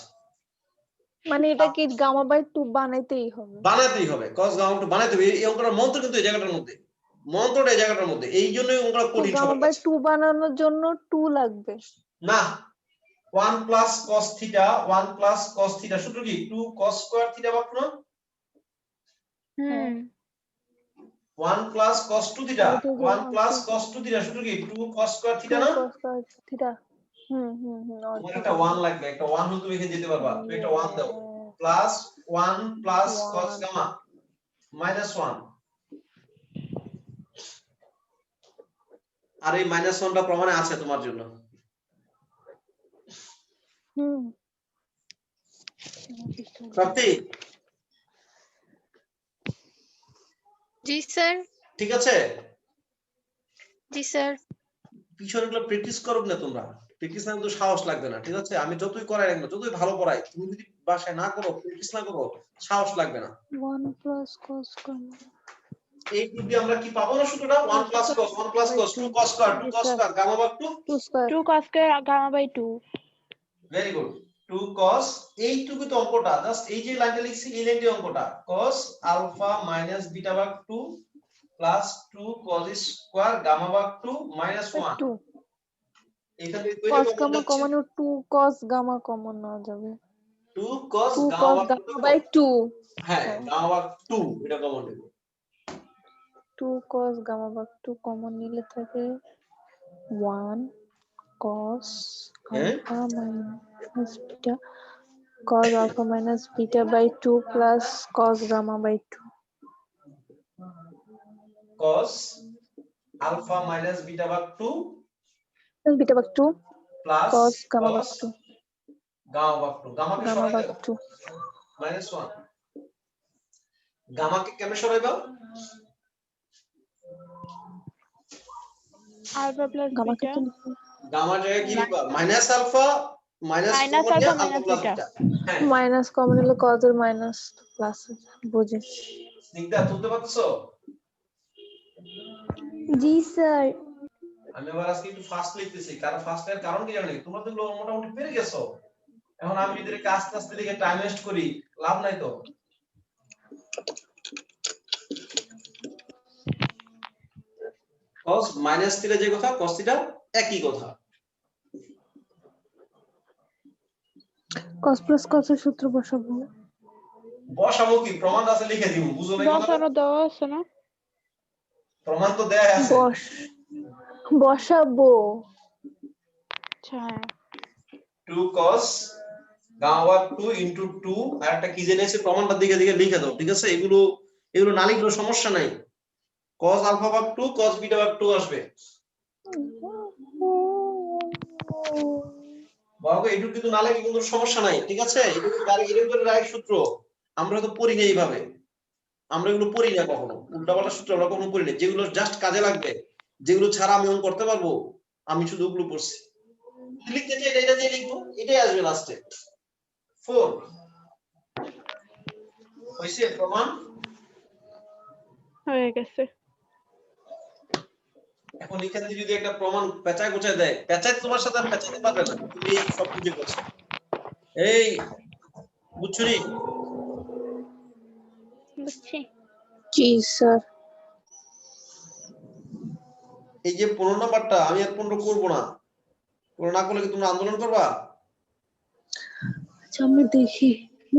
মানে এটা কি গামা বাই 2 বানাইতেই হবে? বানাতেই হবে। cos গামা ভাগ 2 বানাইতে হবে। এই অঙ্কটার মন্ত্র কিন্তু এই জায়গাটার মধ্যে, মন্ত্রটা এই জায়গাটার মধ্যে। এই জন্যই অঙ্কটা তো কঠিন গামা সবার বাই কাছে। 2 বানানোর জন্য 2 লাগবে না, 1 plus cos theta, 1 plus cos theta সূত্র কি? 2 cos স্কয়ার থিটা ভাগ 2 না? হুম 1 প্লাস cos 2 থিটা, এটা যে 1 প্লাস cos 2 থিটা সূত্র কি? 2 cos স্কয়ার থিটা 2 না? cos theta. তোমার একটা 1 লাগবে, একটা 1 হলে তুমি এখানে যেতে পারবা। তুমি একটা 1 দাও। Plus 1 plus cos gamma minus 1। আর এই মাইনাস 1টা প্রমাণে আছে তোমার জন্য। প্রাপ্তি, জি স্যার। ঠিক আছে? জি স্যার। পিছনেগুলো প্র্যাকটিস করো না তোমরা। প্র্যাকটিস না করলে সাহস লাগবে না, ঠিক আছে? আমি যতই করাই রাখবো, যতই ভালো পড়াই, তুমি যদি বাসায় না করো, প্র্যাকটিস না করো, সাহস লাগবে না। 1 plus cos gamma। এই টুকু আমরা কি পাবো না সূত্রটা? 1 plus cos, 1 plus cos, 2 cos square, 2 cos square, gamma ভাগ 2। 2 square। 2 cos square gamma by 2। Very good. 2 cos, এইটুকু তো অঙ্কটা, জাস্ট এই যে লাইনটা লিখছি এই লাইনটি অঙ্কটা। cos আলফা মাইনাস বিটা ভাগ 2 প্লাস 2 cos স্কয়ার গামা ভাগ 2 মাইনাস 1। 2 এখান থেকে কয়টা cos কমন gamma যাচ্ছে? কমন 2 cos gamma কমন নেওয়া যাবে। 2 cos 2 গামা cos ভাগ 2। gamma by 2। হ্যাঁ, গামা ভাগ 2 এটা কমন নেব। 2 cos gamma by 2 কমন নিলে থাকে 1 cos হ্যাঁ, alpha minus beta, cos alpha minus beta by 2 plus cos gamma by 2। cos alpha minus beta ভাগ 2 beta by 2 plus cos gamma by 2 gamma ভাগ 2। গামাকে gamma সরাই by দাও, 2। মাইনাস 1। গামাকে কেমনে সরাইবা? আলফা প্লাস gamma কে বিটা। তো লিখবো গামার জায়গায় কি লিখবা? Minus alpha minus minus common নিয়ে alpha alpha minus plus beta. Beta. হ্যাঁ, মাইনাস কমন নিলে cos এর মাইনাস প্লাস বুঝে। স্নিগ্ধা তুলতে পারছো? জি স্যার। আমি আবার আজকে একটু ফাস্ট লিখতেছি, কারণ ফাস্ট এর কারণ কি জানেন? তোমরা তো মোটামুটি পেরে গেছো। এখন আমি যদি এটাকে আস্তে আস্তে লিখে টাইম ওয়েস্ট করি, লাভ নাই তো। cos মাইনাস থিটা যে কথা, cos থিটা একই কথা। cos plus cos এর সূত্র বসাবো। বসাবো কি? প্রমাণ আছে লিখে দিব, বুঝো না কথা? বসানো দেওয়া আছে না? প্রমাণ তো দেয়া আছে। বসাবো। আচ্ছা হ্যাঁ। 2 cos গামা ভাগ 2 into 2 আর একটা কি জেনেছে প্রমাণটা দিকে দিকে লিখে দাও, ঠিক আছে? এগুলো না লিখলেও সমস্যা নাই। cos আলফা ভাগ 2 cos বিটা ভাগ 2 আসবে। বাবা এইটুকু কিন্তু না লিখলে কিন্তু সমস্যা নাই, ঠিক আছে? এটুকু ডাইরেক্ট সূত্র। আমরা তো পড়ি না এইভাবে, আমরা এগুলো পড়ি না কখনো। উল্টাপাল্টা সূত্র আমরা কখনো পড়ি না, যেগুলো জাস্ট কাজে লাগবে, যেগুলো ছাড়া আমি অঙ্ক করতে পারবো, আমি শুধু ওগুলো পড়ছি। লিখতে চাই এটা দিয়ে লিখবো, এটাই আসবে লাস্টে। 4 হইছে প্রমাণ? হয়ে গেছে। এখন এখান থেকে যদি একটা প্রমাণ পেঁচায় গোছায় দেয়, পেঁচায় তোমার সাথে আর পেঁচাতে পারবে না, তুমি সব বুঝে গেছো। এই বুঝছো নি? বুঝছি। জি স্যার। এই যে 15 নাম্বারটা আমি আর 15 করব না, 15 না করলে কি তোমরা আন্দোলন করবা? আচ্ছা আমি দেখি।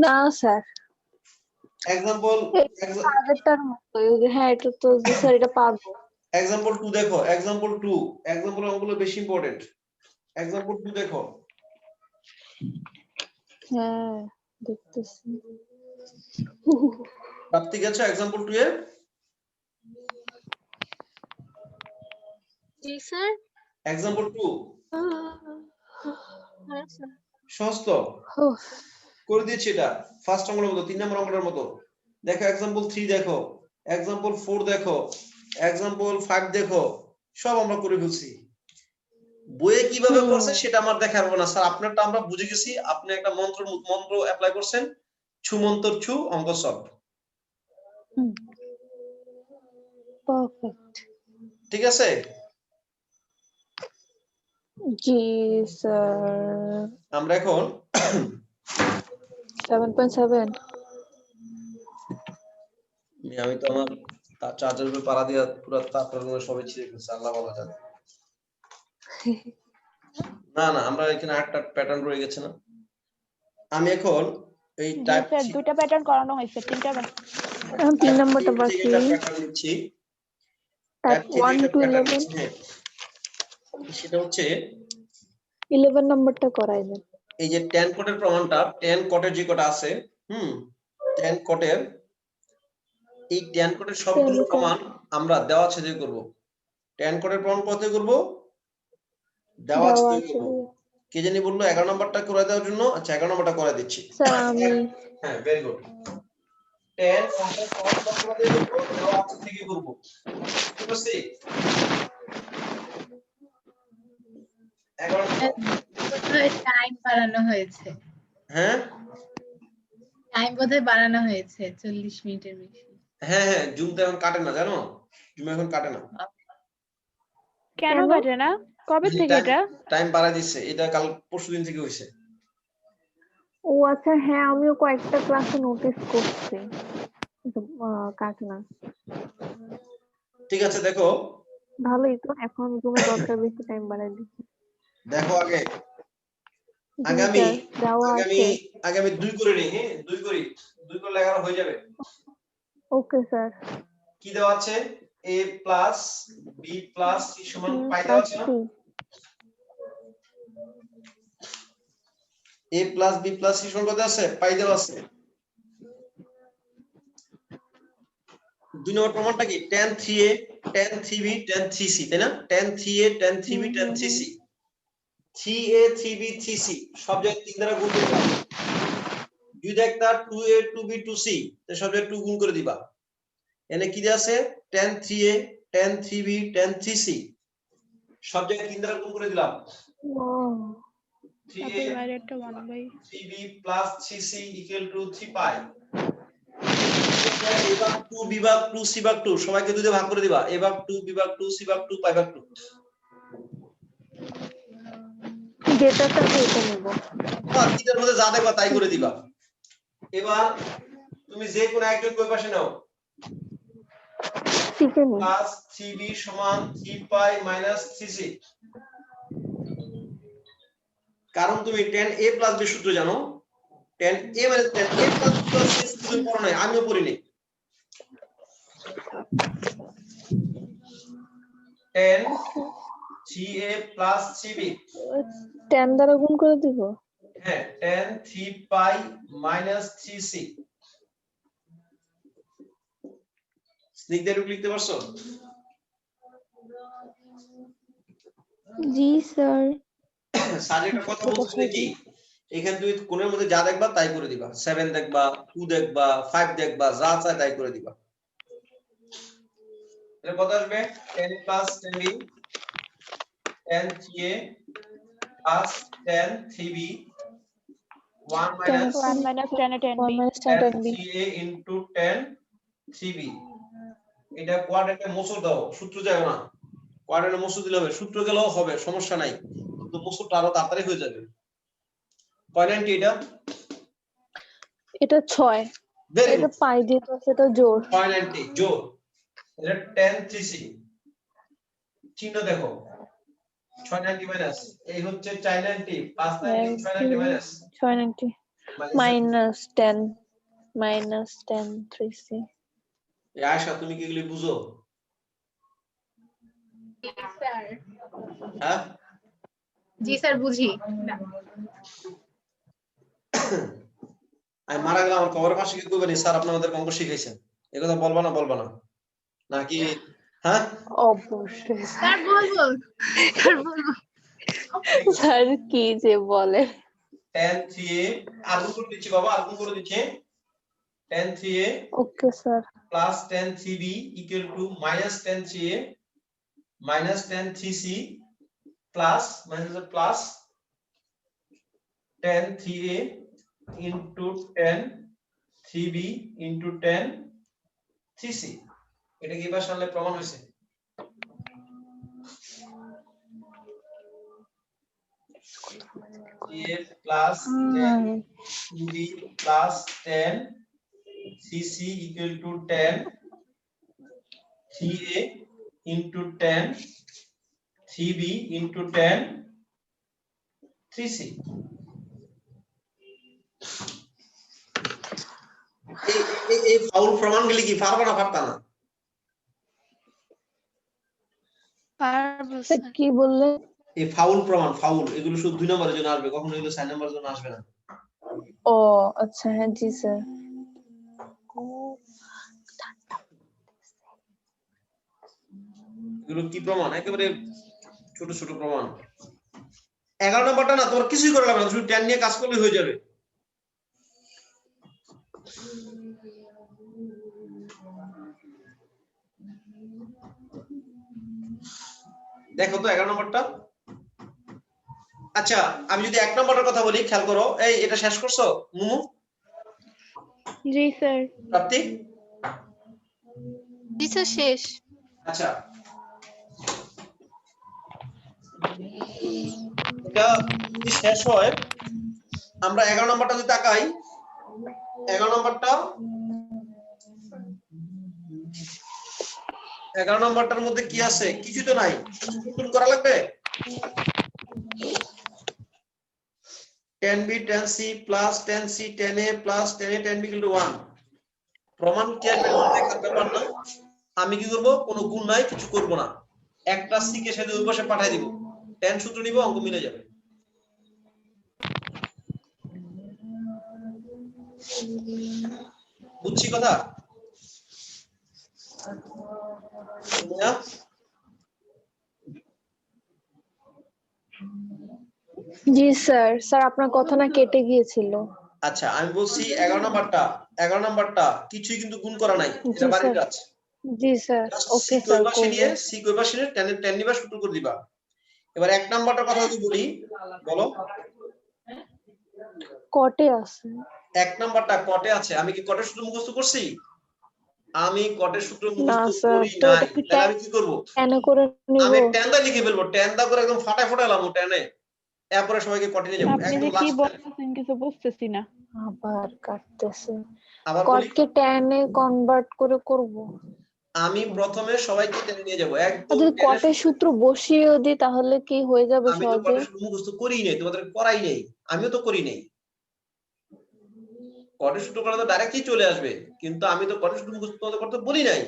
না স্যার, এক্সাম্পল আগেরটার মতো হ্যাঁ এটা তো স্যার এটা পাবো। এক্সাম্পল 2 দেখো, এক্সাম্পল 2, এক্সাম্পল অঙ্কগুলো বেশি ইম্পর্টেন্ট। এক্সাম্পল 2 দেখো, হ্যাঁ দেখতেছি। প্রাপ্তি গেছে এক্সাম্পল 2 এ? জি স্যার। এক্সাম্পল 2 হ্যাঁ স্যার। সহজ তো করে দিয়েছি, এটা ফার্স্ট অঙ্কের মতো 3 নম্বর অঙ্কের মতো। দেখো এক্সাম্পল 3 দেখো, এক্সাম্পল 4 দেখো, এক্সাম্পল 5 দেখো, সব আমরা করে ফেলছি। বইয়ে কিভাবে করছে সেটা আমার দেখার হবে না স্যার, আপনারটা আমরা বুঝে গেছি। আপনি একটা মন্ত্র অ্যাপ্লাই করছেন, ছু মন্তর ছু, অঙ্ক সলভ। পারফেক্ট। ঠিক আছে? জি স্যার। আমরা এখন 7.7 আমি তো আমার চার্জার উপরে পাড়া দিয়ে পুরো তারপর সবাই ছিঁড়ে ফেলছে, আল্লাহ ভালো জানে। না না, আমরা এখানে একটা প্যাটার্ন রয়ে গেছে না। আমি এখন এই জি টাইপ স্যার, দুইটা প্যাটার্ন করানো হয়েছে, তিনটা এখন 3 নাম্বারটা বাকি। এটা প্যাটার্ন নিচ্ছি, টাইপ 1 to 11 সেটা হচ্ছে 11 নাম্বারটা করাই দেন। এই যে tan কোটের প্রমাণটা, tan কোটের যে কটা আছে, tan কোটের এই tan কোটের সবগুলো প্রমাণ আমরা দেওয়া আছে দিয়ে করব। tan কোটের প্রমাণ কত করব? দেওয়া আছে দিয়ে করব। কে জানি বললো 11 নাম্বারটা করে দেওয়ার জন্য। আচ্ছা 11 নাম্বারটা করে দিচ্ছি স্যার আমি। হ্যাঁ ভেরি গুড। tan কোটের প্রমাণ কত করে দেব? দেওয়া আছে থেকে করব। ঠিক আছে? 11 টাইম বাড়ানো হয়েছে, হ্যাঁ টাইম বোধহয় বাড়ানো হয়েছে 40 মিনিটের বেশি। হ্যাঁ হ্যাঁ, জুম তো এখন কাটে না, জানো? জুম এখন কাটে না। কেন কাটে না? কবে থেকে এটা? টাইম বাড়ায় দিচ্ছে, এটা কাল পরশুদিন থেকে হইছে। ও আচ্ছা হ্যাঁ, আমিও কয়েকটা ক্লাসে নোটিস করছি কাট না। ঠিক আছে দেখো, ভালোই তো, এখন জুমে দরকার বেশি টাইম বাড়াই দিচ্ছি। দেখো আগে দেওয়া আছে। আগামী 2 করে নেই। হ্যাঁ 2 করি, 2 করলে 11 হয়ে যাবে। Okay sir. কি দেওয়া আছে? a plus b plus c সমান পাই দেওয়া আছে না? a plus b plus c সমান কত আছে? পাই দেওয়া আছে। 2 নম্বর প্রমাণটা কি? tan 3a tan 3b tan 3c, তাই না? tan 3a tan 3b tan 3c, 3a 3b 3c সব জায়গায় 3 দ্বারা গুণ করে দিবা। দুই দেখতা 2a 2b 2c, তো সব জায়গায় 2 গুণ করে দিবা। এনে কি দেয়া আছে? tan 3a tan 3b tan 3c সব জায়গায় 3 দ্বারা গুণ করে দিলাম। 3a 3b plus 3c equal to 3 পাই। এবার 2 বিভাগ 2 c ভাগ 2 সবাইকে 2 দিয়ে ভাগ করে দিবা। a ভাগ 2 b ভাগ 2 c ভাগ 2 পাই ভাগ 2। যেটাটা এটা নেব। তিনের মধ্যে যা দেখবা তাই করে দিবা। এবার তুমি যে কোন একজন কই পাশে নাও। প্লাস 3b সমান 3 পাই মাইনাস 3c। কারণ তুমি tan a প্লাস b সূত্র জানো। tan a মানে tan a plus b plus c সূত্র পড়ো নাই, আমিও পড়িনি। tan 3a প্লাস 3b 10 দ্বারা গুণ করে দিব। হ্যাঁ tan 3 পাই মাইনাস 3c। স্নিগ্ধা রূপ লিখতে পারছো? জি স্যার। স্যার একটা কথা বলতেছিল কি, এখানে তুমি কোণের মধ্যে যা দেখবা তাই করে দিবা। 7 দেখবা 2 দেখবা 5 দেখবা, যা চাই তাই করে দিবা। এটা কত আসবে? 10 plus 10b tan 3a plus tan 3b 1 minus 1 - tan 10b 3a into tan 3b। এটা কোয়াড্রেন্টে মোচড় দাও, সূত্র যায় না। কোয়াড্রেন্টে মোচড় দিলে হবে, সূত্র গেলেও হবে, সমস্যা নাই, কিন্তু মোচড়টা আরো তাড়াতাড়ি হয়ে যাবে। কয় 90 এটা? এটা 6। এটা পাই দিয়ে তো সেটা জোর। 690 জোর। এটা tan 3c চিহ্ন দেখো 690 মাইনাস এই হচ্ছে 490 590 690 মাইনাস 690 minus 10 3c এই আয়শা তুমি কি এগুলি বুঝো? স্যার হ্যাঁ জি স্যার বুঝি আমি মারা গেলাম আমার কবরের পাশে কি কইবেন স্যার আপনি আমাদের অঙ্ক শিখাইছেন এই কথা বলবা না নাকি? হ্যাঁ অবশ্যই স্যার বলবো স্যার কি যে বলে tan 3a আর্গুন করে দিচ্ছি বাবা আর্গুন করে দিচ্ছি tan 3a okay sir plus tan 3b equal to minus tan 3a minus tan 3c plus tan 3a into tan 3b into tan 3c এটা কি এবার সামনে প্রমাণ হয়েছে? a plus tan 3b plus tan cc equal to tan 3a into tan 3b into tan 3c এই ফাউল প্রমাণগুলি কি পারবা না পারতা না? পারবো স্যার স্যার। কি বললেন এই ফাউল প্রমাণ ফাউল এগুলো শুধু 2 নম্বরের জন্য আসবে কখনো এগুলো 4 নম্বরের জন্য আসবে না। ও আচ্ছা হ্যাঁ জি স্যার এগুলো কি প্রমাণ একেবারে ছোট ছোট প্রমাণ 11 নম্বরটা না তোমার কিছুই করা লাগবে না শুধু tan নিয়ে কাজ করলে হয়ে যাবে। দেখো তো 11 নম্বরটা আচ্ছা আমি যদি 1 নম্বরের কথা বলি খেয়াল করো এই এটা শেষ করছো মুমু? জি স্যার। প্রাপ্তি জি স্যার শেষ। আচ্ছা এটা যদি শেষ হয় আমরা 11 নম্বরটা যদি তাকাই 11 নম্বরটার মধ্যে কি আছে কিছু তো নাই গুণ করা লাগবে tan b tan c plus tan c tan a plus tan a tan b equal to 1 প্রমাণ কি আসবে দেখার ব্যাপার না আমি কি করব কোনো গুণ নাই কিছু করব না একটা c কে সাথে ওই পাশে পাঠিয়ে দিব tan সূত্র নিব অঙ্ক মিলে যাবে বুঝছি কথা জি স্যার স্যার আপনার কথা না কেটে গিয়েছিল আচ্ছা আমি বলছি 11 নাম্বারটা কিছুই কিন্তু গুণ করা নাই এটা জি বাড়ির স্যার কাজ জি স্যার ওকে কই স্যার পাশে নিয়ে c কই পাশে নিয়ে tan নিবা সূত্র করে দিবা এবার 1 নাম্বারটার কথা যদি বলি বলো কটে আছে 1 নাম্বারটা কটে আছে আমি কি কটের সূত্র মুখস্থ করছি আমি কটের সূত্র না মুখস্থ স্যার করি তো নাই এটা কি তাহলে আমি কি করব কেন করে নিব আমি tan দা লিখে ফেলবো tan দা করে একদম ফাটায় ফাটালাম টানে এরপরে সবাইকে কটে নিয়ে যাব আপনি যে একদম কি লাস্ট বলতেছেন কিছু বুঝতেছি না। আবার কাটতেছে আবার বলি কটকে ট্যানে কনভার্ট করে করব আমি প্রথমে সবাইকে টেনে নিয়ে যাব আর একদম যদি কটের সূত্র বসিয়েও দিই তাহলে কি হয়ে যাবে আমি তো সহজে কটের সূত্র মুখস্থ করিই নাই তোমাদের করাই নাই আমিও তো করি নাই কটের সূত্র করা তো ডাইরেক্টলি চলে আসবে কিন্তু আমি তো কটের সূত্র মুখস্থ করতে বলি নাই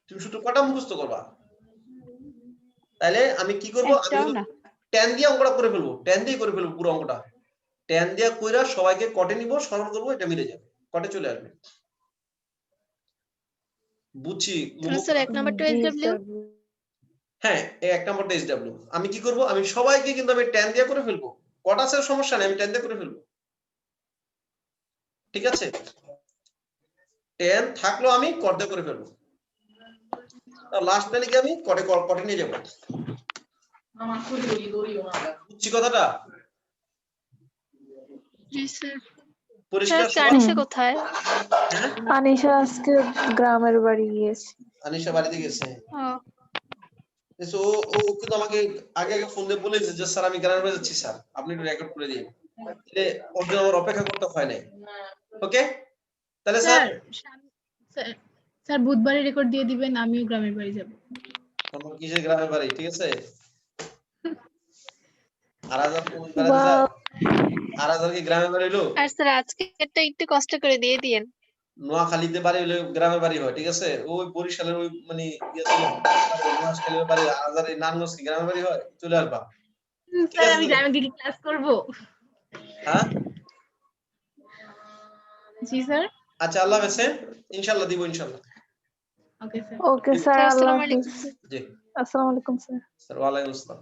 তুমি সূত্র কটা মুখস্থ করবা তাহলে আমি কি করব আমি একটাও না। tan দিয়ে অঙ্কটা করে ফেলবো tan দিয়ে করে ফেলবো পুরো অঙ্কটা tan দিয়ে কইরা সবাইকে কটে নিব সরল করব এটা মিলে যাবে কটে চলে আসবে বুঝছি স্যার 1 নাম্বারটা জি এসডব্লিউ স্যার হ্যাঁ এই 1 নাম্বারটা এসডব্লিউ আমি কি করব আমি সবাইকে কিন্তু আমি tan দিয়ে করে ফেলবো কট আছে সমস্যা নেই আমি tan দিয়ে করে ফেলবো ঠিক আছে tan থাকলো আমি কট দিয়ে করে ফেলবো আর লাস্ট তাহলে কি আমি কটে নিয়ে যাব বুঝছি কথাটা জি স্যার। পরিষ্কার স্যার সবার আনিশা কোথায়? হ্যাঁ আনিশা আজকে গ্রামের বাড়ি গিয়েছে আনিশা বাড়িতে গেছে তো ও কিন্তু আমাকে আগে ফোন দিয়ে বলে যে স্যার আমি গ্রামের বাড়ি যাচ্ছি স্যার আপনি একটু রেকর্ড করে দিন তাহলে ওর জন্য আমার অপেক্ষা করতে হয় নাই ওকে তাহলে স্যার স্যার স্যার বুধবারে রেকর্ড দিয়ে দিবেন আমিও গ্রামের বাড়ি যাব তোমার কিসের গ্রামের বাড়ি ঠিক আছে আরাজার কোন বেড়াতে যায় আরাজার কি গ্রামের বাড়ি হলো আর স্যার আজকেরটা একটু কষ্ট করে দিয়ে দিয়েন। নোয়াখালীতে বাড়ি হলে গ্রামের বাড়ি হয় ঠিক আছে ওই বরিশালের ওই মানে নোয়াখালীর বাড়ি আরাজার এই নারায়ণগঞ্জ কি গ্রামের বাড়ি হয় চলে আসবা ঠিক স্যার আছে আমি তো? গ্রামে গিয়ে ক্লাস করব। হ্যাঁ জি স্যার। আচ্ছা আল্লাহ হাফেজ ইনশাআল্লাহ দিব ইনশাআল্লাহ ওকে স্যার। ওকে স্যার, আল্লাহ আসসালামু হাফিজ। আলাইকুম। জি আসসালামু আলাইকুম স্যার। স্যার ওয়ালাইকুম আসসালাম